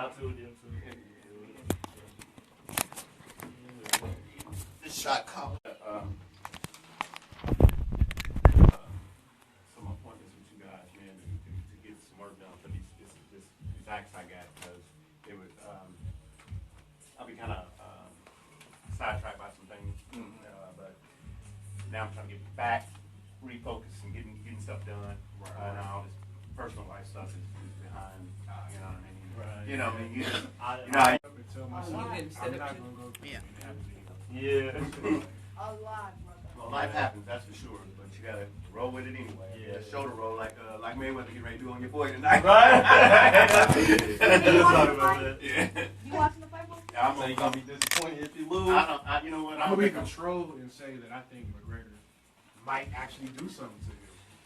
out to them too. This shot call. Some appointments with you guys, man, to get some work done for these acts I got, because it was, I'll be kind of sidetracked by some things, but now I'm trying to get back, refocus, and getting stuff done. And all this personal life stuff is behind, you know what I mean? Right. You know, I mean, you know, Yeah. A lot, well, life happens, that's for sure, but you gotta roll with it anyway. Yeah. Just shoulder roll like Mayweather getting ready to do on your boy tonight. Right. Yeah. You watching the fight? I'm So you gonna be disappointed if you lose? you know what? I'm gonna be controlled and say that I think McGregor might actually do something to him.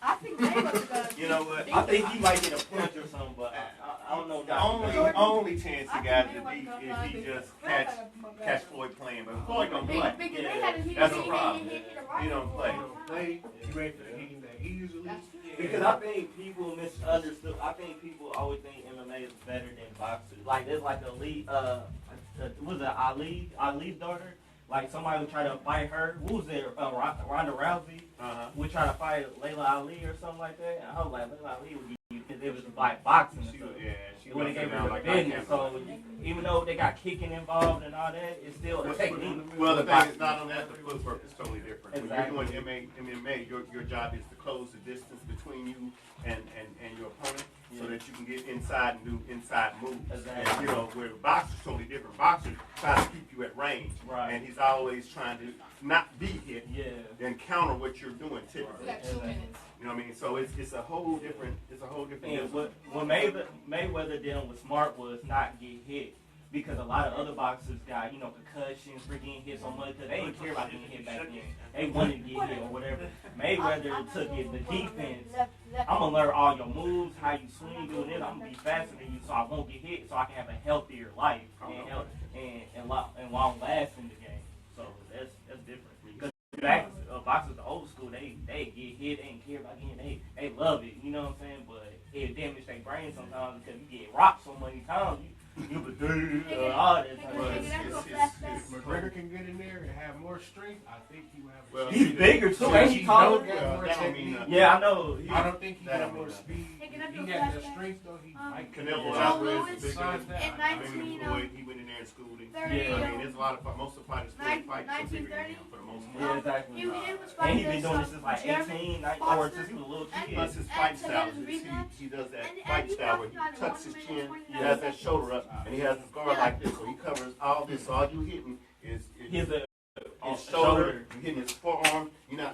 I think Mayweather does. You know what? I think he might get a punch or something, but I don't know. The only chance he got to beat is he just catch Floyd playing, but Floyd don't play. That's a problem. He don't play. You ready for the hitting that easily? Because I think people misunderstood. I think people always think MMA is better than boxing. Like there's like was it Ali's daughter? Like somebody would try to fight her. Who was it? Ronda Rousey would try to fight Layla Ali or something like that. And I was like, Layla Ali would you because it was like boxing. She when they gave her the business. So even though they got kicking involved and all that, it's still a technique. Well, the thing is not only that, the footwork is totally different. Exactly. When you're doing MMA, your job is to close the distance between you and your opponent, so that you can get inside and do inside moves. Exactly. And, you know, where boxer's totally different. Boxer tries to keep you at range, Right. and he's always trying to not be hit, Yeah. then counter what you're doing typically. We got 2 minutes. You know what I mean? So it's a whole different And what Mayweather did was smart was not get hit. Because a lot of other boxers got, concussions, freaking hit so much because they didn't care about getting hit back then. They wanted to get hit or whatever. Mayweather took it, the defense. I'm going to learn all your moves, how you swing, doing it. I'm going to be faster than you so I won't get hit, so I can have a healthier life and long last in the game. So that's different. Because boxers, the old school, they get hit, they ain't care about getting hit. They love it, you know what I'm saying? But it damage their brain sometimes because you get rocked so many times. You would do all that type of If McGregor can get in there and have more strength, I think he would have. He's bigger too, ain't he taller? Yeah, I know. I don't think he got more speed. He got the strength though. He might. Canelo Alvarez is bigger. He went in there and schooled him. I mean, there's a lot of most of the fighters fight so bigger than him for the most part. Yeah, exactly. And he's been doing this since like 18, 19, or since he was a little kid. Plus his fight style, he does that fight style where he tucks his chin, he has that shoulder up, and he has his guard like this, so he covers all this. So all you hitting is his shoulder, you hitting his forearm.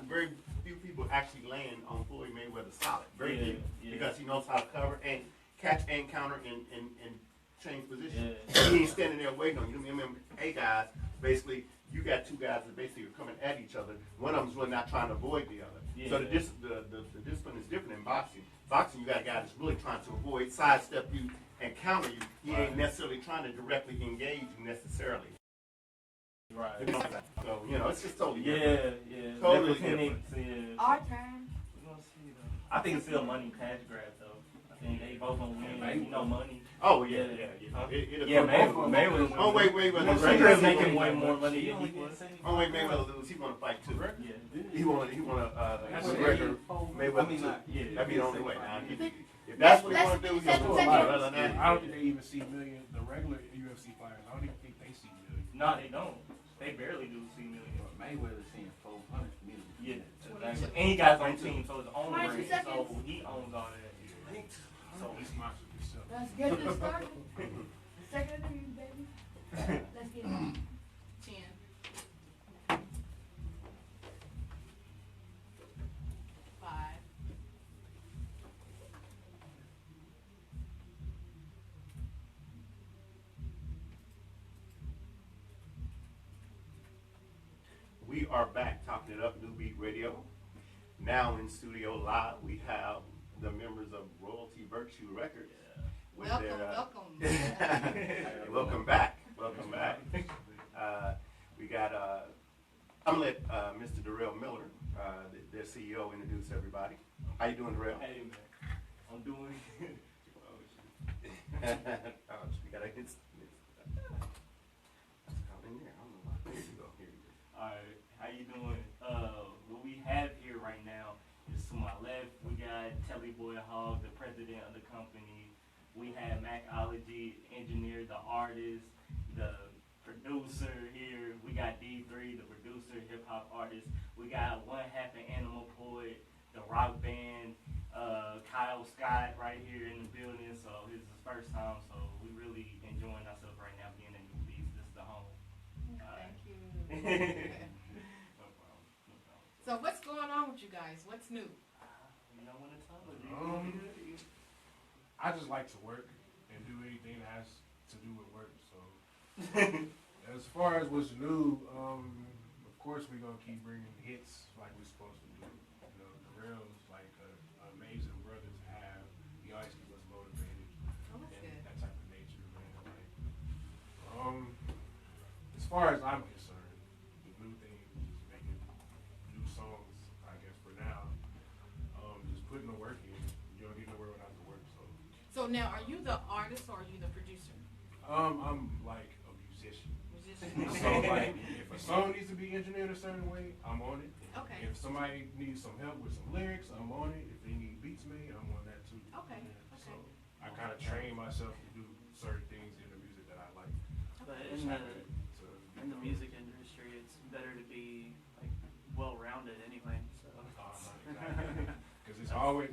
Very few people actually land on Floyd Mayweather solid. Very few, because he knows how to cover and catch and counter and change position. He ain't standing there waiting on you. MMA guys, basically, you got two guys that basically are coming at each other. One of them's really not trying to avoid the other. So the discipline is different in boxing. Boxing, you got a guy that's really trying to avoid, sidestep you, and counter you. He ain't necessarily trying to directly engage you necessarily. Right. So, it's just totally different. Yeah. Totally different. Our turn. I think it's still a money cash grab though. I think they both gonna win. Money. Oh yeah. Mayweather. Oh wait. McGregor is making way more money than he was. Oh wait, Mayweather lose. He want to fight too. Yeah. He want McGregor Mayweather too. Yeah. That'd be the only way. If that's what he want to do, he's gonna do it. I don't think they even see millions. The regular UFC fighters, I don't even think they see millions. No, they don't. They barely do see millions. Mayweather's seeing 400 million. Yeah, exactly. And he got his own team, so his own brand, so he owns all that. So he's sponsored himself. Let's get this started. Second interview, baby. Let's get it. 10. 5. We are back, talking it up, New Beat Radio. Now in studio live, we have the members of Royalti Virtue Records. Welcome. Welcome back. We got, I'm going to let Mr. Darrell Miller, their CEO, introduce everybody. How you doing, Darrell? Hey, man. I'm doing We got to the engineer, the artist, the producer here. We got D3, the producer, hip hop artist. We got One Half an Animal Poet, the rock band, Kyle Scott right here in the building. So this is his first time. So we really enjoying ourselves right now being in New Beach. This is the home. Thank you. No problem. No problem. So what's going on with you guys? What's new? You know when to tell us. I just like to work and do anything that has to do with work. So as far as what's new, of course we're gonna keep bringing hits like we're supposed to do. You know, Darrell's like an amazing brother to have. He always keeps us motivated Oh, that's and good. that type of nature, man. Like, as far as I'm concerned, the new thing is just making new songs. I guess for now, just putting the work in. You don't get nowhere without the work. So now, are you the artist or are you the producer? I'm like a musician. Musician. So like, if a song needs to be engineered a certain way, I'm on it. Okay. If somebody needs some help with some lyrics, I'm on it. If they need beats made, I'm on that too. Okay. So I kind of train myself to do certain things in the music that I like. But Which in happen to the become- music industry, it's better to be like well-rounded anyway. So Because it's always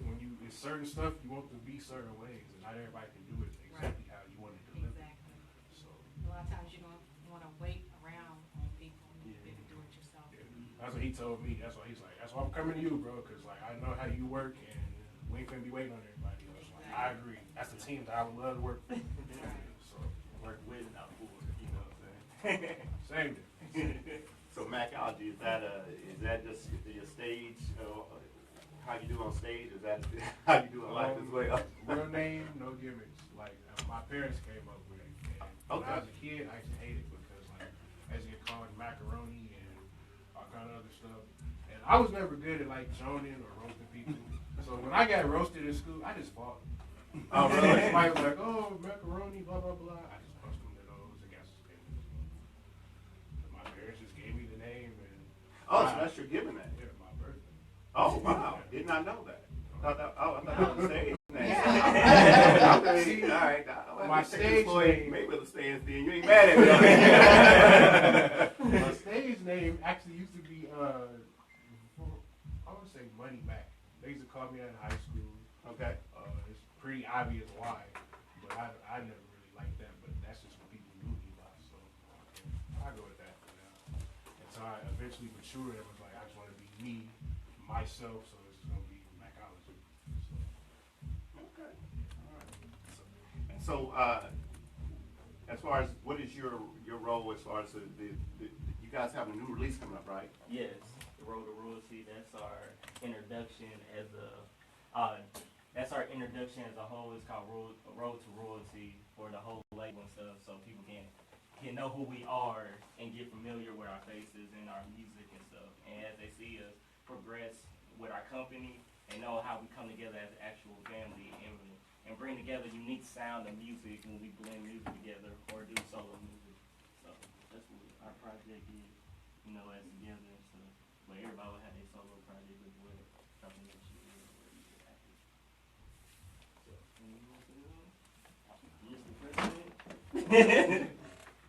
it's certain stuff you want to be certain ways, and not everybody can do it exactly how you want it delivered. Exactly. So A lot of times you don't want to wait around on people. You need to do it yourself. yeah, that's what he told me. That's why he's like, that's why I'm coming to you, bro, because like I know how you work, and we ain't gonna be waiting on everybody else. Like, I agree. That's the team that I would love to work with. So Work with, not for. You know what I'm saying? same thing. So Macology, is that just your stage? How you do on stage? Is that how you do in life as well? Real name, no gimmicks. Like my parents came up with it. And when I was a kid, I used to hate it because like I used to get called macaroni and all kind of other stuff. And I was never good at like joning or roasting people. So when I got roasted in school, I just fought. Oh, really? Somebody was like, "Oh, macaroni, blah blah blah." I just punched them in the nose against the skin. My parents just gave me the name and. Oh, so that's your given name. Yeah, my birthday. Oh, wow. Did not know that. I thought that was a stage name. Yeah. Okay, all right. My stage name. Mayweather stands then. You ain't mad at me. My stage name actually used to be I want to say Money Mac. They used to call me that in high school. Okay. It's pretty obvious why, but I never really liked that. But that's just what people knew me by. So I go with that for now. Until I eventually matured and was like, I just want to be me, myself. So it's gonna be Macology. So. Okay. All right. So, as far as what is your role as far as the you guys have a new release coming up, right? Yes, the Road to Royalty. That's our introduction as a whole. It's called Road to Royalty for the whole label and stuff, so people can know who we are and get familiar with our faces and our music and stuff. And as they see us progress with our company and know how we come together as an actual family and bring together unique sound of music when we blend music together or do solo music. So that's what our project is, you know, as together and stuff. But everybody will have their solo project as well. Something that you do where you get happy. So, Mr. President.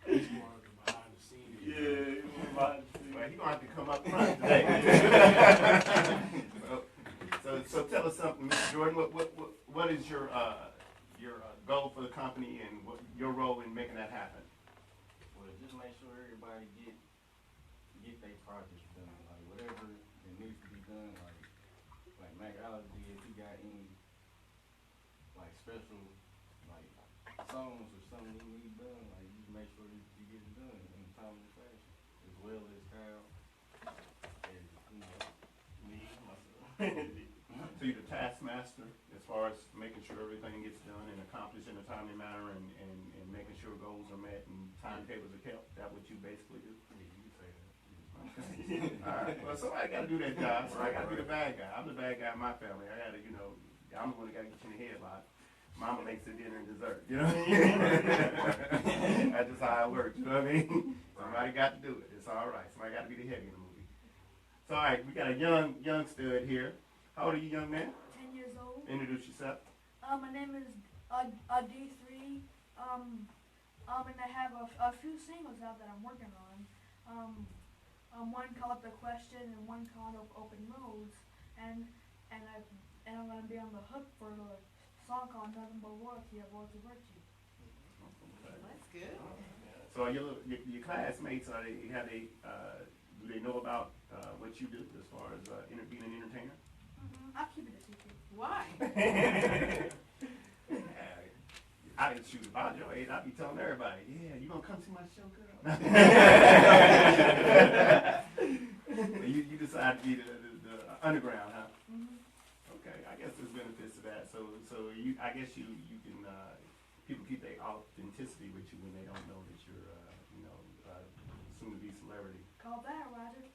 He's more of the behind the scenes. Yeah, Well, he's gonna have to come up front today. So tell us something, Mr. Jordan. What is your goal for the company and what your role in making that happen? Well, just make sure everybody get their projects done. Like whatever that needs to be done, like Macology, if you got any like special like songs or something you need done, like you make sure you get it done in a timely fashion, as well as Kyle, and you know, Me, myself. So you're the taskmaster as far as making sure everything gets done and accomplished in a timely manner and making sure goals are met and timetables are kept. That what you basically do? yeah, you can say that. All right. Well, somebody got to do that job. So I got to be the bad guy. I'm the bad guy in my family. I got to, I'm the one that got to get you in the head lot. Mama makes the dinner and dessert. You know what I mean? That's just how it works. You know what I mean? Somebody got to do it. It's all right. Somebody got to be the heavy in the movie. So, all right, we got a young stud here. How old are you, young man? 10 years old. Introduce yourself. My name is D3. And I have a few singles out that I'm working on. One called The Question and one called Open Roads. And I'm gonna be on the hook for the song called Nothing But Royalti of Royalty Virtue. That's good. So are your classmates, do they know about what you do as far as being an entertainer? I'll keep it a secret. Why? I didn't shoot about your age. I'd be telling everybody, yeah, you gonna come see my show, girl? you decide to be the underground, huh? Okay, I guess there's benefits to that. So I guess you can people keep their authenticity with you when they don't know that you're soon to be celebrity. Call that, Roger.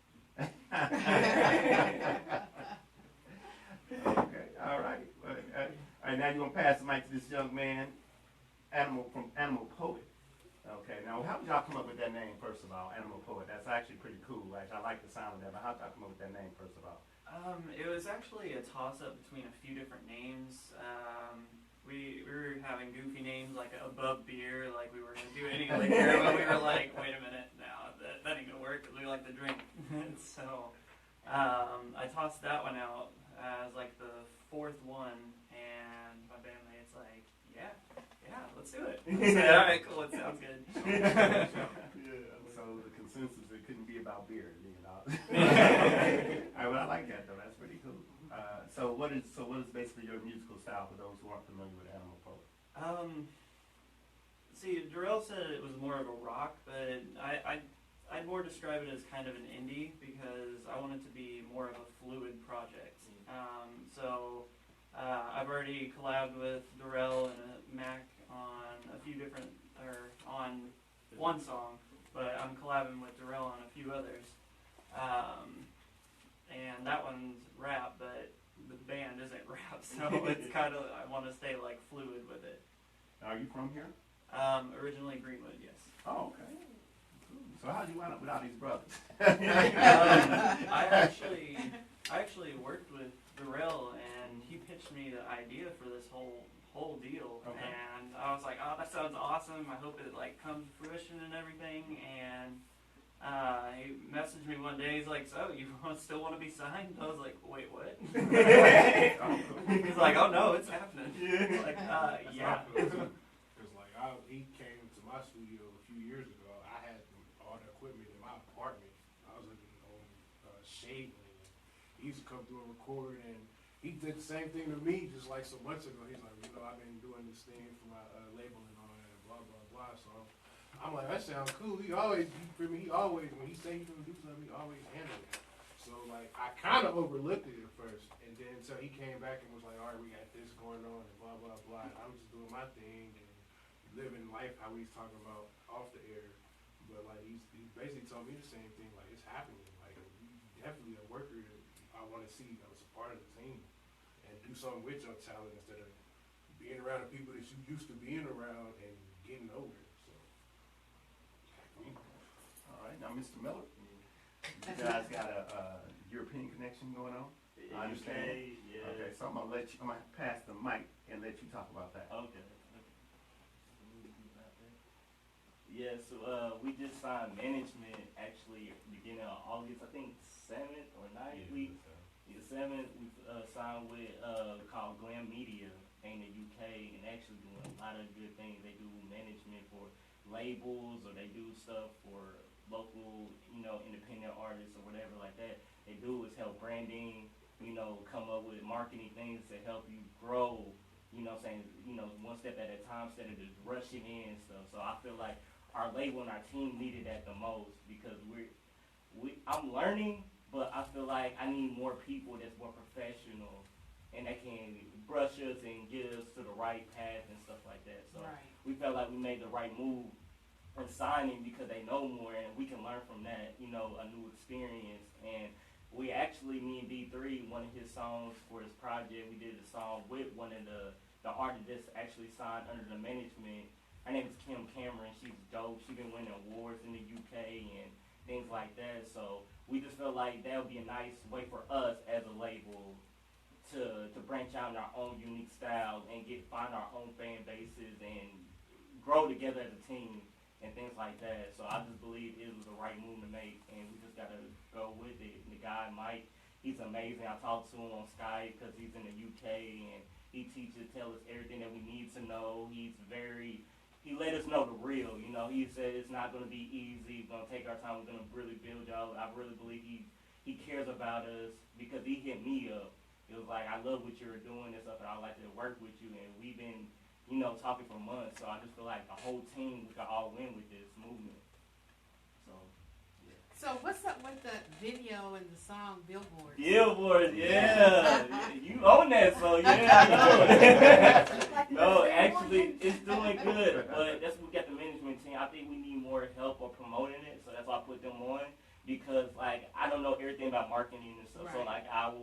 Okay, all right. All right, now you're gonna pass the mic to this young man, Animal Poet. Okay, now how did y'all come up with that name, first of all, Animal Poet? That's actually pretty cool. Actually, I like the sound of that, but how did y'all come up with that name, first of all? It was actually a toss-up between a few different names. We were having goofy names like Above Beer, like we were gonna do any liquor, but we were like, wait a minute, no, that ain't gonna work because we like to drink. So I tossed that one out as like the fourth one, and my bandmate's like, yeah, let's do it. I said, all right, cool, it sounds good. So the consensus, it couldn't be about beer, you know. All right, well, I like that though. That's pretty cool. So what is basically your musical style for those who aren't familiar with Animal Poet? See, Darrell said it was more of a rock, but I'd more describe it as kind of an indie because I want it to be more of a fluid project. So I've already collabed with Darrell and Mac on a few different, on one song, but I'm collabing with Darrell on a few others. And that one's rap, but the band isn't rap, so it's kind of, I want to stay like fluid with it. Are you from here? Originally Greenwood, yes. Oh, okay. So how'd you wind up with all these brothers? I actually worked with Darrell, and he pitched me the idea for this whole deal, okay. And I was like, oh, that sounds awesome. I hope it like comes to fruition and everything. And he messaged me one day. He's like, so you still want to be signed? I was like, wait, what? He's like, oh no, it's happening. Like, yeah. Because like he came to my studio a few years ago. I had all the equipment in my apartment. I was living on Shade Lane. He used to come through and record, and he did the same thing to me just like some months ago. He's like, I've been doing this thing for my label and all that, blah blah blah. So I'm like, that sounds cool. He always when he say he's gonna do something, he always handle it. So like I kind of overlooked it at first, and then so he came back and was like, all right, we got this going on and blah blah blah. And I'm just doing my thing and living life how he's talking about off the air. But like he basically told me the same thing. Like it's happening. Like you definitely a worker. I want to see as a part of the team and do something with your talent instead of being around the people that you used to being around and getting nowhere. So. All right, now Mr. Miller, you guys got a European connection going on. I understand. Yeah. Okay, so I'm gonna pass the mic and let you talk about that. Okay. Yeah, so we just signed management actually beginning of August, I think 7th or 9th week. The 7th we signed with called Glam Media in the UK, and actually doing a lot of good things. They do management for labels, or they do stuff for local, independent artists or whatever like that. They do is help branding, come up with marketing things to help you grow, one step at a time instead of just rushing in and stuff. So I feel like our label and our team needed that the most because I'm learning, but I feel like I need more people that's more professional and that can brush us and get us to the right path and stuff like that. So we felt like we made the right move in signing because they know more and we can learn from that, a new experience. And we actually, me and D3, one of his songs for his project, we did a song with one of the artists that's actually signed under the management. Her name is Kim Cameron. She's dope. She's been winning awards in the UK and things like that. So we just felt like that would be a nice way for us as a label to branch out in our own unique styles and find our own fan bases and grow together as a team and things like that. So I just believe it was the right move to make, and we just gotta go with it. And the guy Mike, he's amazing. I talked to him on Skype because he's in the UK, and he teaches, tells us everything that we need to know. He let us know the real. You know, he said it's not gonna be easy. We're gonna take our time. We're gonna really build y'all. I really believe he cares about us because he hit me up. It was like, I love what you're doing and stuff, and I'd like to work with you. And we've been, you know, talking for months. So I just feel like the whole team, we could all win with this movement. So, yeah. So what's up with the video and the song Billboard? Billboard, yeah. You own that, so yeah, I know. No, actually, it's doing good. But that's what we got the management team. I think we need more help or promoting it. So that's why I put them on. Because, like, I don't know everything about marketing and stuff. Right. So, like, I'd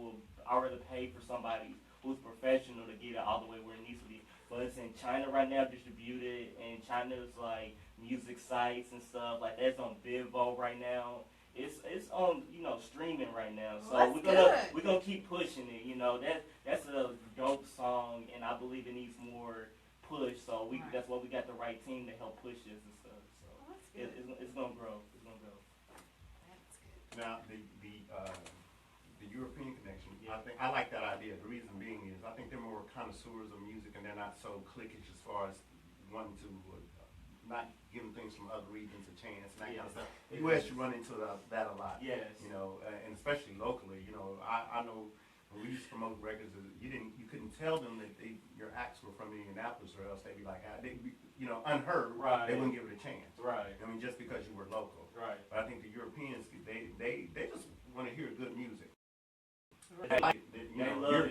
rather pay for somebody who's professional to get it all the way where it needs to be. But it's in China right now, distributed, and China's like music sites and stuff like that's on Vivo right now. It's on, you know, streaming right now. So we're gonna keep pushing it. You know, that's a dope song, and I believe it needs more push. So that's why we got the right team to help push this and stuff. So it's gonna grow. It's gonna grow. That's good. Now the European connection, I like that idea. The reason being is I think they're more connoisseurs of music and they're not so cliquish as far as wanting to not giving things from other regions a chance and that kind of stuff. U.S. you run into that a lot. Yes. You know, and especially locally. You know, I know when we used to promote records, you couldn't tell them that your acts were from Indianapolis or else they'd be like, unheard. Right. They wouldn't give it a chance. Right. I mean, just because you were local. Right. But I think the Europeans, they just want to hear good music. Right.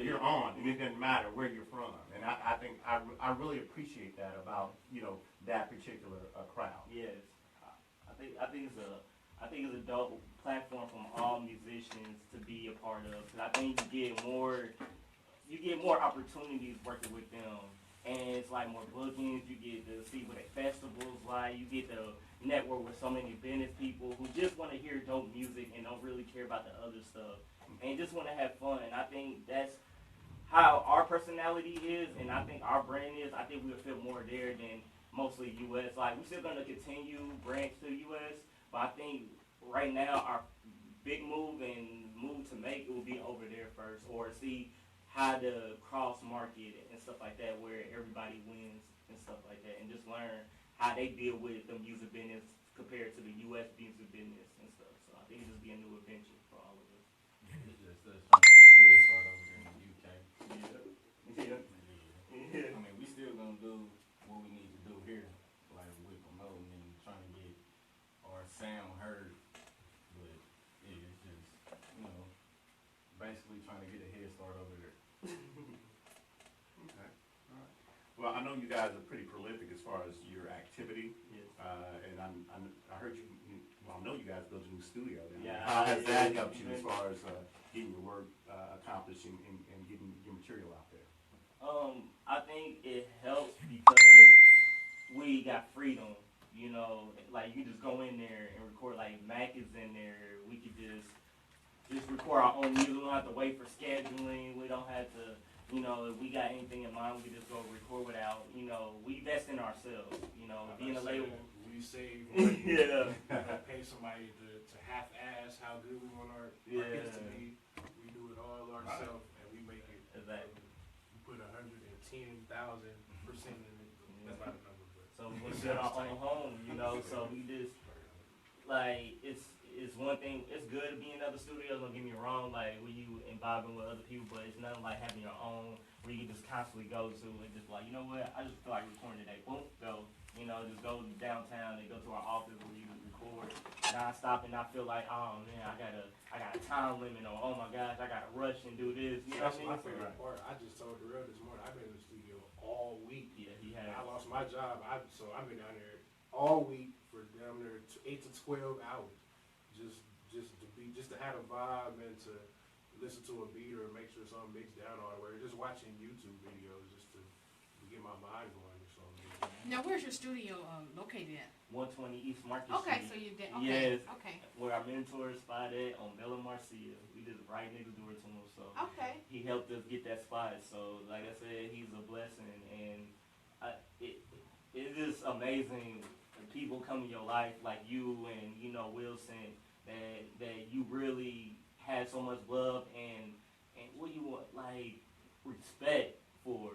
You're on, and it doesn't matter where you're from. And I think I really appreciate that about that particular crowd. Yes, I think it's a dope platform from all musicians to be a part of. Cause I think you get more opportunities working with them, and it's like more bookings. You get to see what their festivals like. You get to network with so many business people who just want to hear dope music and don't really care about the other stuff. And just want to have fun, and I think that's how our personality is, and I think our brand is. I think we'll fit more there than mostly U.S. Like, we're still going to continue branch to U.S., but I think right now our big move to make it will be over there first, or see how to cross-market and stuff like that, where everybody wins and stuff like that, and just learn how they deal with the music business compared to the U.S. music business and stuff. So I think it'll just be a new adventure for all of us. It's just us trying to get a head start over here in the UK. Yeah. I mean, we still gonna do what we need to do here, like with promoting and trying to get our sound heard. But yeah, it's just, basically trying to get a head start over there. Okay. All right. Well, I know you guys are pretty prolific as far as your activity. Yes. And I heard you. Well, I know you guys built a new studio. Yeah. How has that helped you as far as getting your work accomplished and getting your material out there? I think it helps because we got freedom. You know, like you just go in there and record. Like Mac is in there. We could just record our own music. We don't have to wait for scheduling. We don't have to. If we got anything in mind, we can just go record without. We invest in ourselves. Being a label. We save money. Yeah. Pay somebody to half-ass how good we want our hits to be. We do it all ourselves, and we make it. Exactly. We put 110,000% in it. That's not a number, but So we built our own home. So we just it's one thing. It's good to be in other studios. Don't get me wrong. Like when you involving with other people, but it's nothing like having your own where you can just constantly go to and just like, you know what? I just feel like recording today. Boom, go. Just go downtown and go to our office where you record non-stop, and I feel like, oh man, I got a time limit, or oh my gosh, I gotta rush and do this. That's my favorite part. I just told Darrell this morning, I've been in the studio all week. Yeah, he has. I lost my job, so I've been down there all week for down there 8 to 12 hours, just to have a vibe and to listen to a beat or make sure something mixed down all the way, or just watching YouTube videos just to get my mind going or something. Now, where's your studio located at? 120 East Market Okay, Street. so you did. Yes. Okay. Where our mentor is spotted on Bella Marcia. We just right next door to him, so Okay. he helped us get that spot. So, like I said, he's a blessing, and it's just amazing the people come in your life like you and Wilson that you really had so much love and what you want like respect for,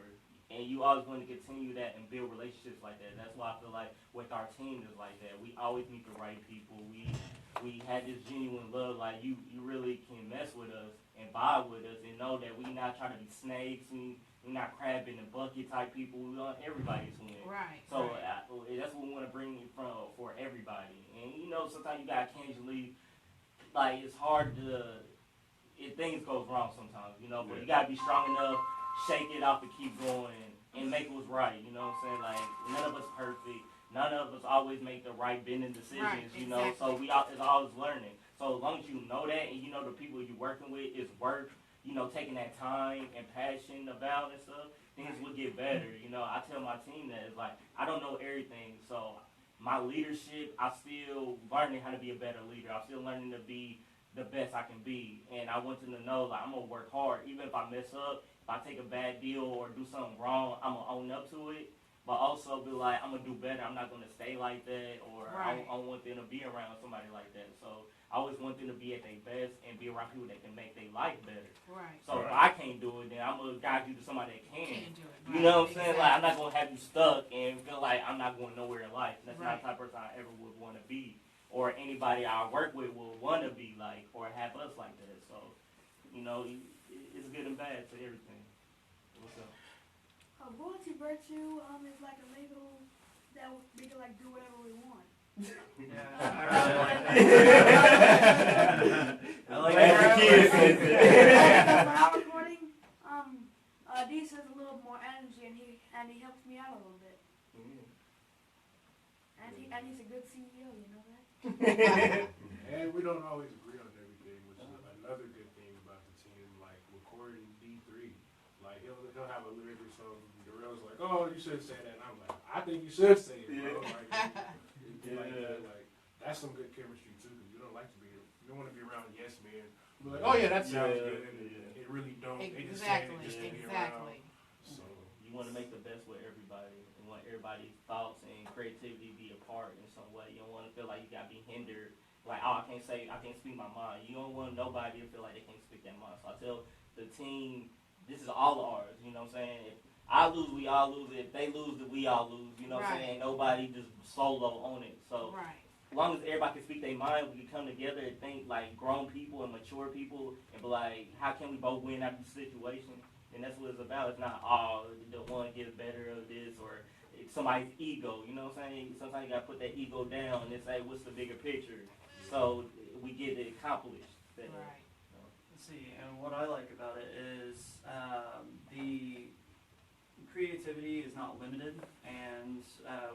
and you always want to continue that and build relationships like that. That's why I feel like with our team is like that. We always meet the right people. We had this genuine love. Like you really can mess with us and vibe with us and know that we not trying to be snakes. We not crab in the bucket type people. We want everybody to win. Right. So right. that's what we want to bring for everybody. And sometimes you got occasionally like it's hard to. Things goes wrong sometimes, but you gotta be strong enough, shake it off and keep going and make what's right, you know what I'm saying? Like, none of us perfect, none of us always make the right bending decisions, Right, exactly. So it's always learning. So as long as you know that and you know the people you're working with is worth, taking that time and passion about and stuff, things will get better, I tell my team that it's like, I don't know everything, so my leadership, I'm still learning how to be a better leader. I'm still learning to be the best I can be, and I want them to know like I'm gonna work hard, even if I mess up, if I take a bad deal or do something wrong, I'm gonna own up to it, but also be like I'm gonna do better. I'm not gonna stay like that, or Right. I want them to be around somebody like that. So I always want them to be at their best and be around people that can make their life better. Right. So if I can't do it, then I'm gonna guide you to somebody that can. Can't do it. You Right. know what I'm saying? Exactly. Like I'm not gonna have you stuck and feel like I'm not going nowhere in life. That's not Right. the type of person I ever would want to be. Or anybody I work with will want to be like, or have us like that. So, it's good and bad to everything. What's up? Royalty Virtue is like a label that we can like do whatever we want. Yeah, I really like that. I like As that. the kids says it. For our recording, Denise has a little more energy and he helps me out a little bit. And he's a good CEO, you know that? And we don't always agree on everything, which is another good thing about the team. Like recording D3, like he'll have a lyric or something. Darrell's like, "Oh, you should say that," and I'm like, "I think you should say it, bro." Like, like that, like that's some good chemistry too. Because you don't want to be around yes men. Be like, "Oh yeah, that sounds good," and it really don't. They just saying it just to be around. So you want to make the best with everybody. You want everybody's thoughts and creativity be a part in some way. You don't want to feel like you got to be hindered. Like, I can't speak my mind. You don't want nobody to feel like they can't speak their mind. So I tell the team, this is all ours. You know what I'm saying? If I lose, we all lose. If they lose, we all lose. You know what I'm saying? Ain't nobody just solo on it. So Right. as long as everybody can speak their mind, we can come together and think like grown people and mature people and be like, how can we both win out of the situation? And that's what it's about. It's not the one gets better of this or somebody's ego. You know what I'm saying? Sometimes you got to put that ego down and say, what's the bigger picture? So we get it accomplished. Right. Let's see, and what I like about it is the creativity is not limited, and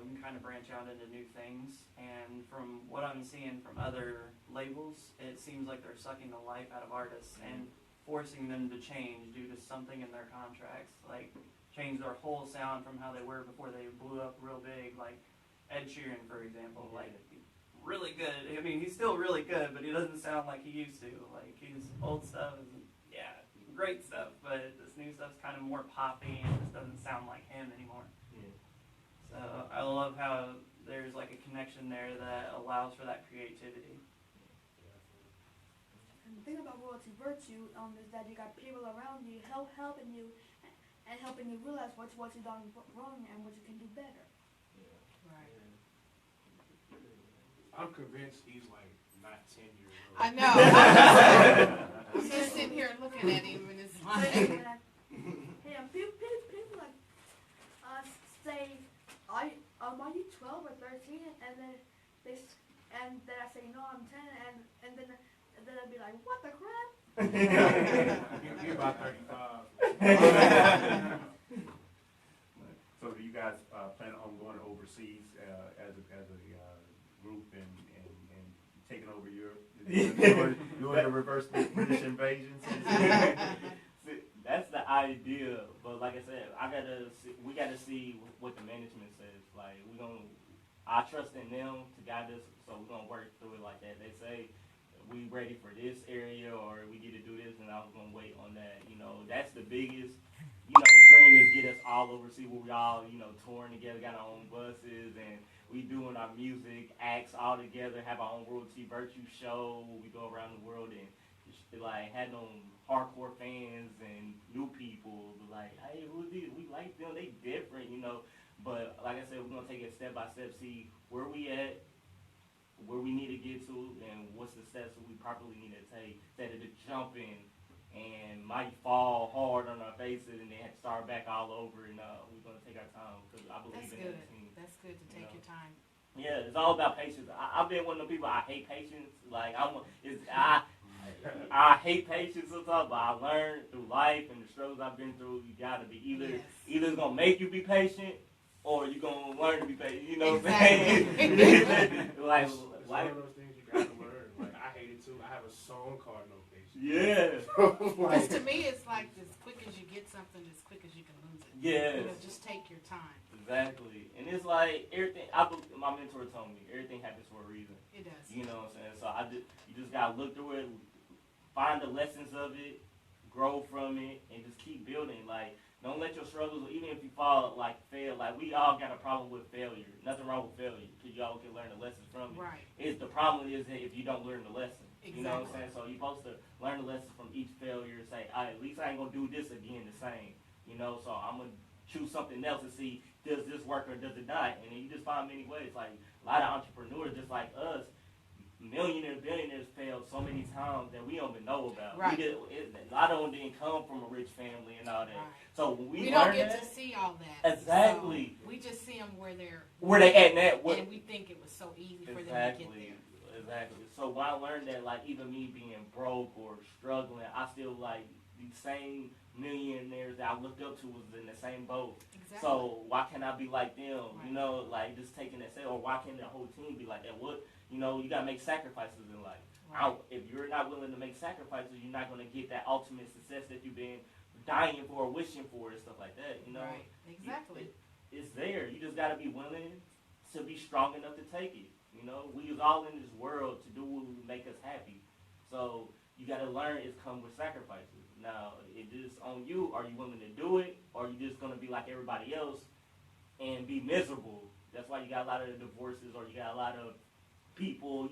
we can kind of branch out into new things. And from what I'm seeing from other labels, it seems like they're sucking the life out of artists and forcing them to change due to something in their contracts, like change their whole sound from how they were before they blew up real big, like Ed Sheeran, for example, like really good. I mean, he's still really good, but he doesn't sound like he used to. Like his old stuff is, great stuff, but this new stuff's kind of more poppy and just doesn't sound like him anymore. Yeah. So I love how there's like a connection there that allows for that creativity. And the thing about Royalty Virtue is that you got people around you helping you and helping you realize what you done wrong and what you can do better. Right. I'm convinced he's like not 10 years old. I know. I'm just sitting here looking at him and it's like. Hey, people like say, are you 12 or 13? And then I say no, I'm 10, and then I'd be like, what the crap? You're about 35. So do you guys plan on going overseas as a group and taking over Europe? Doing the reverse British invasion? That's the idea, but like I said, we gotta see what the management says. Like I trust in them to guide us, so we're gonna work through it like that. They say we ready for this area or we get to do this, and I was gonna wait on that. That's the biggest dream is get us all over, see where we all, touring together, got our own buses, and we doing our music acts all together, have our own Royalti virtue show where we go around the world and like had them hardcore fans and new people like, hey, who's these? We like them, they different, But like I said, we're gonna take it step by step, see where we at, where we need to get to, and what's the steps that we properly need to take instead of just jumping and might fall hard on our faces and then have to start back all over. And we're gonna take our time because I believe in that team. That's good to take your time. Yeah, it's all about patience. I've been one of the people, I hate patience. Like I hate patience sometimes, but I learned through life and the struggles I've been through. You gotta be either it's gonna make you be patient, or you're gonna learn to be patient. You know what I'm saying? Like, it's one of those things you gotta learn. Like I hate it too. I have a song called No Patience. Yeah. Because to me, it's like as quick as you get something, as quick as you can lose it. Yeah. Just take your time. Exactly. And it's like everything. My mentor told me everything happens for a reason. It does. You know what I'm saying? So you just gotta look through it, find the lessons of it, grow from it, and just keep building. Like, don't let your struggles, even if you fail, like we all got a problem with failure. Nothing wrong with failure, because you all can learn the lessons from it. Right. The problem is that if you don't learn the lesson. Exactly. You know what I'm saying? So you're supposed to learn the lesson from each failure and say, at least I ain't gonna do this again the same. So I'm gonna choose something else and see, does this work or does it not? And then you just find many ways. Like a lot of entrepreneurs, just like us, millionaires, billionaires failed so many times that we don't even know about. Right. A lot of them didn't come from a rich family and all that. Right. So when we don't learn get that, to see all that. exactly. So we just see them where they at that. And we think it was so easy for them to get there. Exactly. So when I learned that, like, even me being broke or struggling, I still, like, these same millionaires that I looked up to was in the same boat. Exactly. So why can't I be like them? Right. Like, just taking that step, or why can't the whole team be like that? You got to make sacrifices in life. Right. If you're not willing to make sacrifices, you're not going to get that ultimate success that you've been dying for or wishing for and stuff like that, Right. Exactly. It's there. You just got to be willing to be strong enough to take it. We was all in this world to do what would make us happy. So you got to learn it's come with sacrifices. Now, it is on you. Are you willing to do it? Or are you just going to be like everybody else and be miserable? That's why you got a lot of divorces, or you got a lot of people,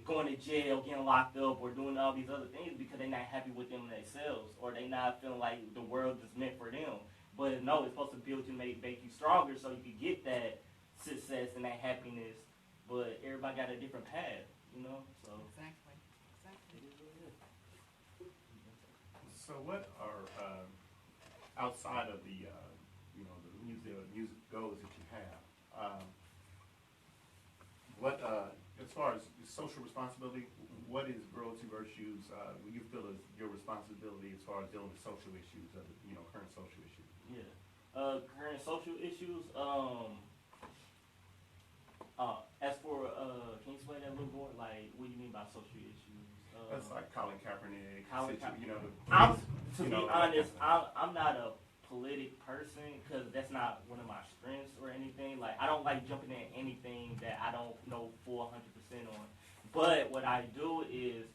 going to jail, getting locked up, or doing all these other things because they're not happy with them themselves, or they not feeling like the world is meant for them. But no, it's supposed to build you, make you stronger so you can get that success and that happiness, but everybody got a different path, so. Exactly. So what are, outside of the, the music goals that you have, as far as social responsibility, what is Royalti Virtues, what you feel is your responsibility as far as dealing with social issues, current social issues? Yeah. Current social issues, as for, can you explain that a little more? Like, what do you mean by social issues? That's like Colin Kaepernick. To be honest, I'm not a politic person because that's not one of my strengths or anything. Like, I don't like jumping in anything that I don't know full 100% on. But what I do is,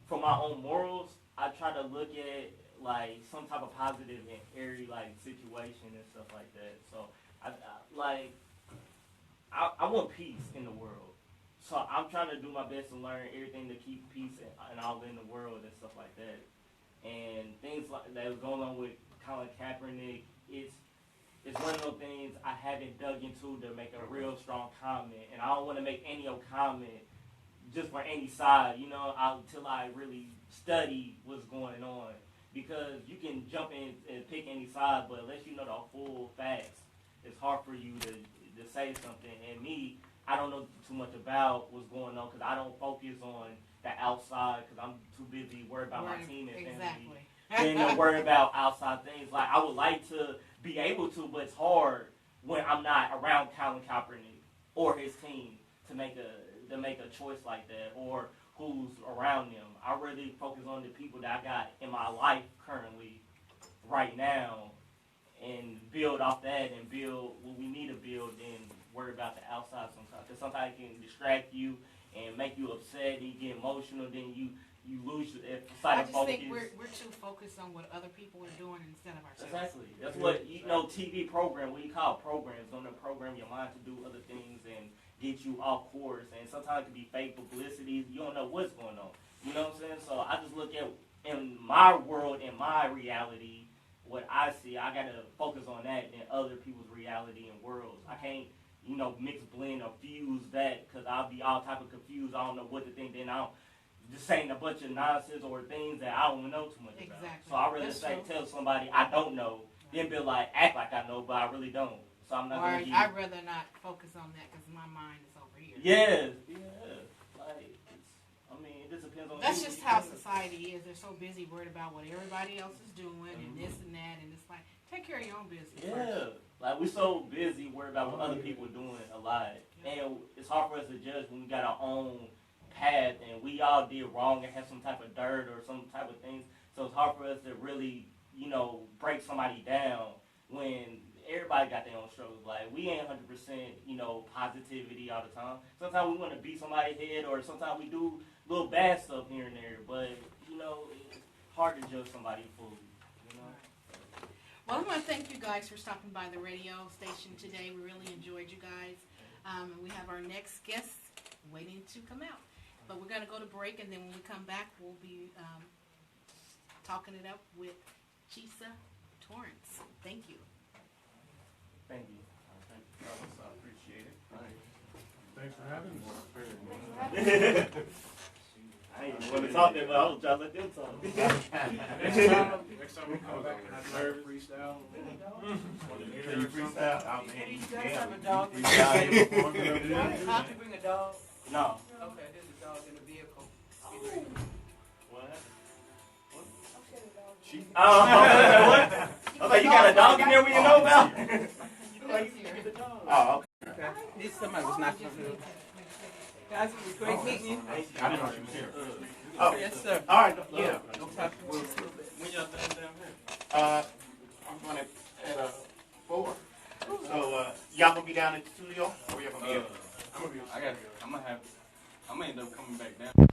for my own morals, I try to look at like some type of positive and airy like situation and stuff like that. So I want peace in the world. So I'm trying to do my best to learn everything to keep peace and all in the world and stuff like that. And things like that was going on with Colin Kaepernick, it's one of those things I haven't dug into to make a real strong comment. And I don't want to make any old comment just for any side, until I really study what's going on. Because you can jump in and pick any side, but unless you know the full facts, it's hard for you to say something. And me, I don't know too much about what's going on because I don't focus on the outside because I'm too busy worried about my team and family. Than to worry about outside things. Like, I would like to be able to, but it's hard when I'm not around Colin Kaepernick or his team to make a choice like that, or who's around them. I really focus on the people that I got in my life currently, right now, and build off that and build what we need to build and worry about the outside sometimes. Because sometimes it can distract you and make you upset and you get emotional, then you you lose your I sight of just focus. think we're too focused on what other people are doing instead of ourselves. Exactly. That's what, you know, TV program, what you call programs, on the program your mind to do other things and get you off course. And sometimes it can be fake publicity. You don't know what's going on. You know what I'm saying? So I just look at, in my world, in my reality, what I see, I got to focus on that than other people's reality and worlds. I can't, you know, mix, blend, or fuse that, because I'll be all type of confused. I don't know what to think. Then I'll just saying a bunch of nonsense or things that I don't know too much about. Exactly. So I rather That's say, true. tell somebody I don't know, then be like, act like I know, but I really don't. So I'm not Or going to give I'd rather not focus on that because my mind is over here. Yes, yeah. Like, I mean, it just depends on That's you. just how society is. They're so busy worried about what everybody else is doing and this and that, and it's like, take care of your own business Yeah, first. like we're so busy worried about what other people are doing a lot, and it's hard for us to judge when we got our own path and we all did wrong and have some type of dirt or some type of things. So it's hard for us to really, you know, break somebody down when everybody got their own struggles. Like, we ain't 100%, you know, positivity all the time. Sometimes we want to beat somebody's head, or sometimes we do little bad stuff here and there. But, you know, it's hard to judge somebody fully, you know. Well, I want to thank you guys for stopping by the radio station today. We really enjoyed you guys. And we have our next guest waiting to come out. But we're going to go to break, and then when we come back, we'll be talking it up with Chisa Torrance. Thank you. Thank you. I appreciate it. Thanks for having us. I ain't even want to talk that, but I was trying to let them talk. Next time we come back and have a freestyle. Can you freestyle? Oh, man. You guys have a dog? You got it. Did you bring a dog? No. Okay, there's a dog in the vehicle. What happened? She- What? I was like, you got a dog in there we didn't know about? Oh, Okay. This somebody was not from here. Guys, it was great meeting you. I didn't know she was here. Oh, Yes, sir. all right. Yeah. No Talk to you just a little bit. When y'all done down here? I'm going at 4. So, y'all gonna be down at the studio? Or y'all gonna be I'm gonna end up coming back down.